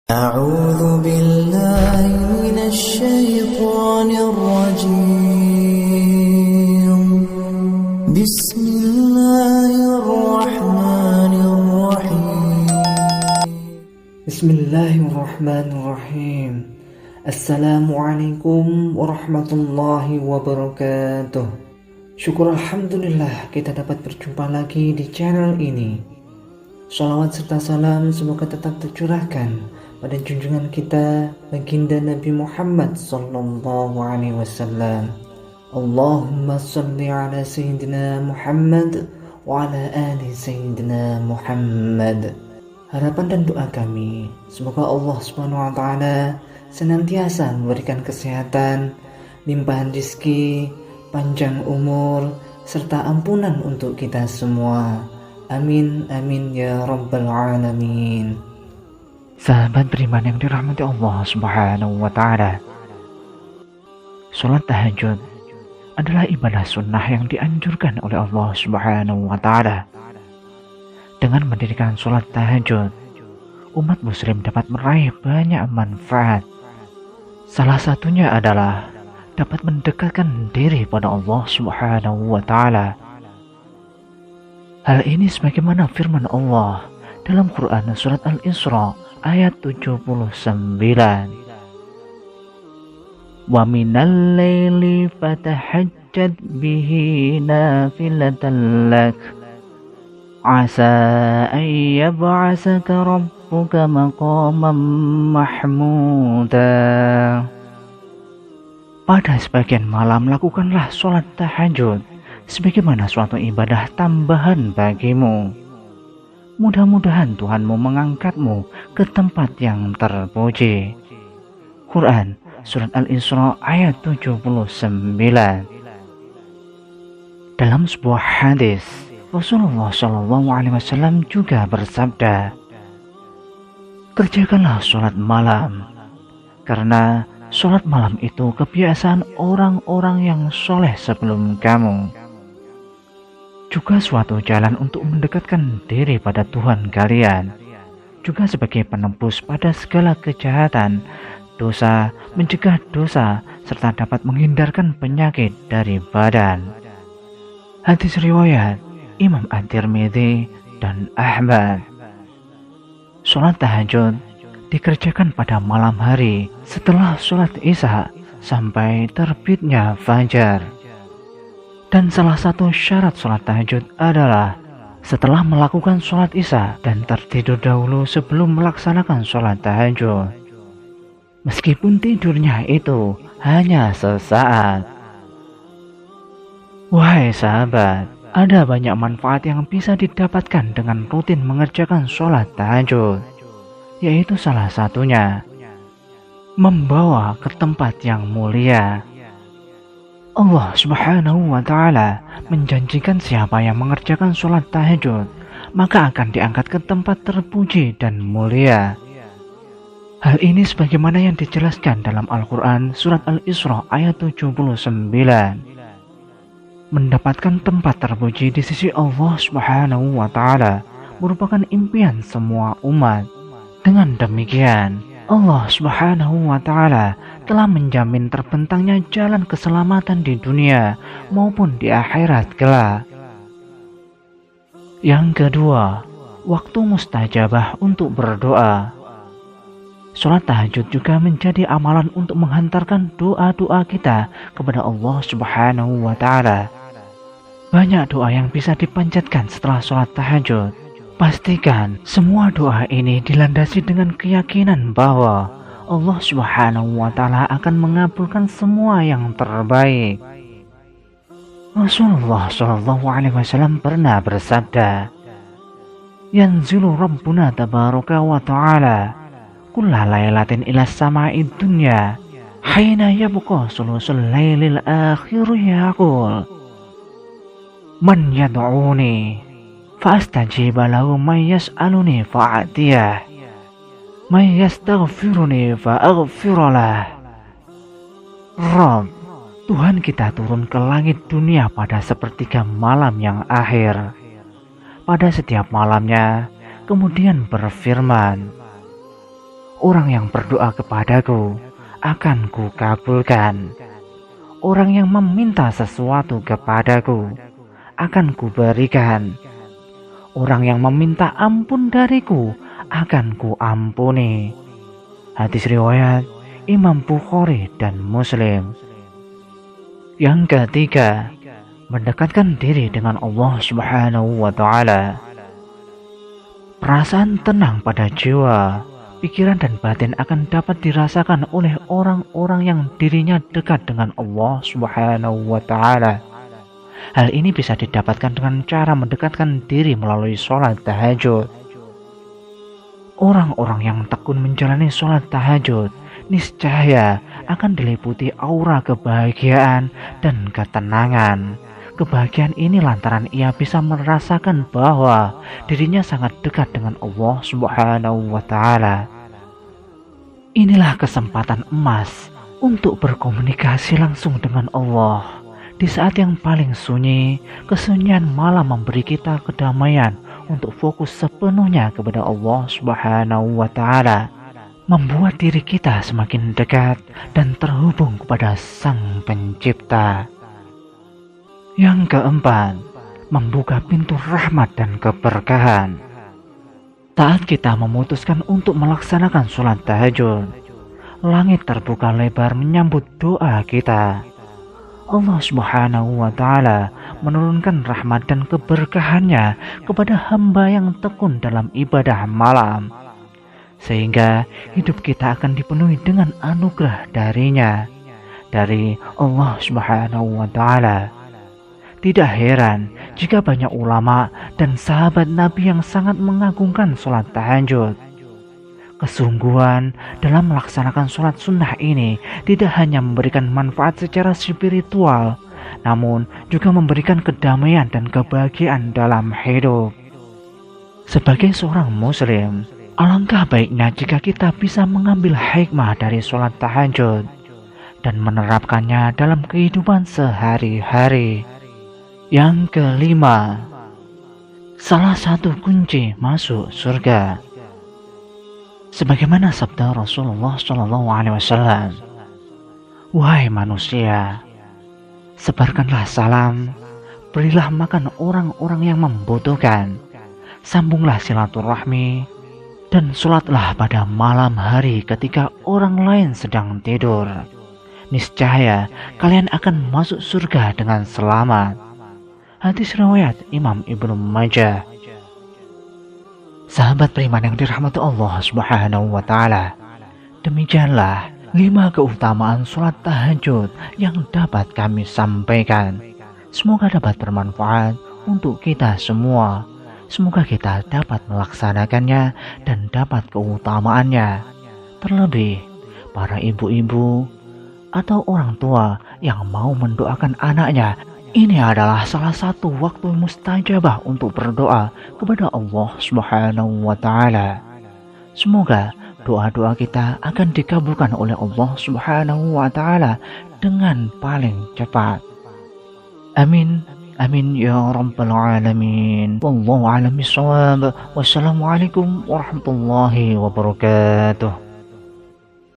أعوذ بالله من الشيطان الرجيم بسم الله الرحمن الرحيم بسم الله الرحمن الرحيم. Assalamualaikum warahmatullahi wabarakatuh. Syukur alhamdulillah kita dapat berjumpa lagi di channel ini. Shalawat serta salam semoga tetap tercurahkan pada junjungan kita baginda Nabi Muhammad sallallahu alaihi wasallam. Allahumma salli ala sayyidina Muhammad wa ala ali sayyidina Muhammad. Harapan dan doa kami semoga Allah Subhanahu wa taala senantiasa memberikan kesehatan, limpahan rezeki, panjang umur serta ampunan untuk kita semua. Amin amin ya rabbal alamin. Sahabat beriman yang dirahmati Allah Subhanahu wa taala, salat tahajud adalah ibadah sunnah yang dianjurkan oleh Allah Subhanahu wa taala. Dengan mendirikan salat tahajud, umat muslim dapat meraih banyak manfaat. Salah satunya adalah dapat mendekatkan diri pada Allah Subhanahu wa taala. Hal ini sebagaimana firman Allah dalam Quran surat Al-Isra ayat 79. Wa minal laili fatahajjad bihi nafilatan lak asa an yab'asaka rabbuka maqaman mahmuda. Pada sebagian malam lakukanlah sholat tahajud sebagaimana suatu ibadah tambahan bagimu. Mudah-mudahan Tuhanmu mengangkatmu ke tempat yang terpuji. Quran surat Al-Isra ayat 79. Dalam sebuah hadis, Rasulullah SAW juga bersabda, kerjakanlah sholat malam, karena sholat malam itu kebiasaan orang-orang yang soleh sebelum kamu. Juga suatu jalan untuk mendekatkan diri pada Tuhan kalian, juga sebagai penembus pada segala kejahatan, dosa, mencegah dosa, serta dapat menghindarkan penyakit dari badan. Hadis riwayat Imam At-Tirmidzi dan Ahmad. Sholat tahajud dikerjakan pada malam hari setelah sholat isya sampai terbitnya fajar. Dan salah satu syarat sholat tahajud adalah setelah melakukan sholat isya dan tertidur dahulu sebelum melaksanakan sholat tahajud, meskipun tidurnya itu hanya sesaat. Wahai sahabat, ada banyak manfaat yang bisa didapatkan dengan rutin mengerjakan sholat tahajud, yaitu salah satunya membawa ke tempat yang mulia. Allah Subhanahu wa taala menjanjikan siapa yang mengerjakan sholat tahajud maka akan diangkat ke tempat terpuji dan mulia. Hal ini sebagaimana yang dijelaskan dalam Al-Quran surat Al-Isra ayat 79. Mendapatkan tempat terpuji di sisi Allah Subhanahu wa taala merupakan impian semua umat. Dengan demikian, Allah Subhanahu wa taala telah menjamin terbentangnya jalan keselamatan di dunia maupun di akhirat kelak. Yang kedua, waktu mustajabah untuk berdoa. Sholat tahajud juga menjadi amalan untuk menghantarkan doa-doa kita kepada Allah Subhanahu wa taala. Banyak doa yang bisa dipanjatkan setelah sholat tahajud. Pastikan semua doa ini dilandasi dengan keyakinan bahwa Allah Subhanahu wa taala akan mengabulkan semua yang terbaik. Rasulullah SAW pernah bersabda, "Yanzilu Rabbuna tabaraka wa ta'ala kulla lailatin ila sama'id dunya hina yabqa sulusul lailil akhir yaqul man yad'uni fa'astajiba lahu man yas'aluni fa'atiyah man yastaghfiruni fa'aghfiralah." Rabb, Tuhan kita turun ke langit dunia pada sepertiga malam yang akhir. Pada setiap malamnya, kemudian berfirman, Orang yang berdoa kepadaku akan kukabulkan. Orang yang meminta sesuatu kepadaku akan kuberikan. Orang yang meminta ampun dariku akan kuampuni. Hadis riwayat Imam Bukhari dan Muslim. Yang ketiga, mendekatkan diri dengan Allah Subhanahu wa Ta'ala. Perasaan tenang pada jiwa, pikiran dan batin akan dapat dirasakan oleh orang-orang yang dirinya dekat dengan Allah Subhanahu wa Ta'ala. Hal ini bisa didapatkan dengan cara mendekatkan diri melalui sholat tahajud. Orang-orang yang tekun menjalani sholat tahajud niscaya akan diliputi aura kebahagiaan dan ketenangan. Kebahagiaan ini lantaran ia bisa merasakan bahwa dirinya sangat dekat dengan Allah Subhanahu wa Ta'ala. Inilah kesempatan emas untuk berkomunikasi langsung dengan Allah. Di saat yang paling sunyi, kesunyian malam memberi kita kedamaian untuk fokus sepenuhnya kepada Allah Subhanahu wa Ta'ala, membuat diri kita semakin dekat dan terhubung kepada Sang Pencipta. Yang keempat, membuka pintu rahmat dan keberkahan. Saat kita memutuskan untuk melaksanakan sholat tahajud, langit terbuka lebar menyambut doa kita. Allah Subhanahu wa Ta'ala menurunkan rahmat dan keberkahannya kepada hamba yang tekun dalam ibadah malam, sehingga hidup kita akan dipenuhi dengan anugerah darinya, dari Allah Subhanahu wa Ta'ala. Tidak heran jika banyak ulama dan sahabat Nabi yang sangat mengagungkan sholat tahajud. Kesungguhan dalam melaksanakan sholat sunnah ini tidak hanya memberikan manfaat secara spiritual, namun juga memberikan kedamaian dan kebahagiaan dalam hidup. Sebagai seorang muslim, alangkah baiknya jika kita bisa mengambil hikmah dari sholat tahajud dan menerapkannya dalam kehidupan sehari-hari. Yang kelima, salah satu kunci masuk surga. Sebagaimana sabda Rasulullah SAW, "Wahai manusia, sebarkanlah salam, berilah makan orang-orang yang membutuhkan, sambunglah silaturahmi, dan sholatlah pada malam hari ketika orang lain sedang tidur. Niscaya kalian akan masuk surga dengan selamat." Hadis riwayat Imam Ibnu Majah. Sahabat beriman yang dirahmati Allah Subhanahu wa Ta'ala, demikianlah 5 keutamaan sholat tahajud yang dapat kami sampaikan. Semoga dapat bermanfaat untuk kita semua. Semoga kita dapat melaksanakannya dan dapat keutamaannya. Terlebih para ibu-ibu atau orang tua yang mau mendoakan anaknya, ini adalah salah satu waktu mustajabah untuk berdoa kepada Allah Subhanahu wa Ta'ala. Semoga doa-doa kita akan dikabulkan oleh Allah Subhanahu wa Ta'ala dengan paling cepat. Amin. Amin ya rabbal alamin. Wallahu a'lam bishawab. Wassalamualaikum warahmatullahi wabarakatuh.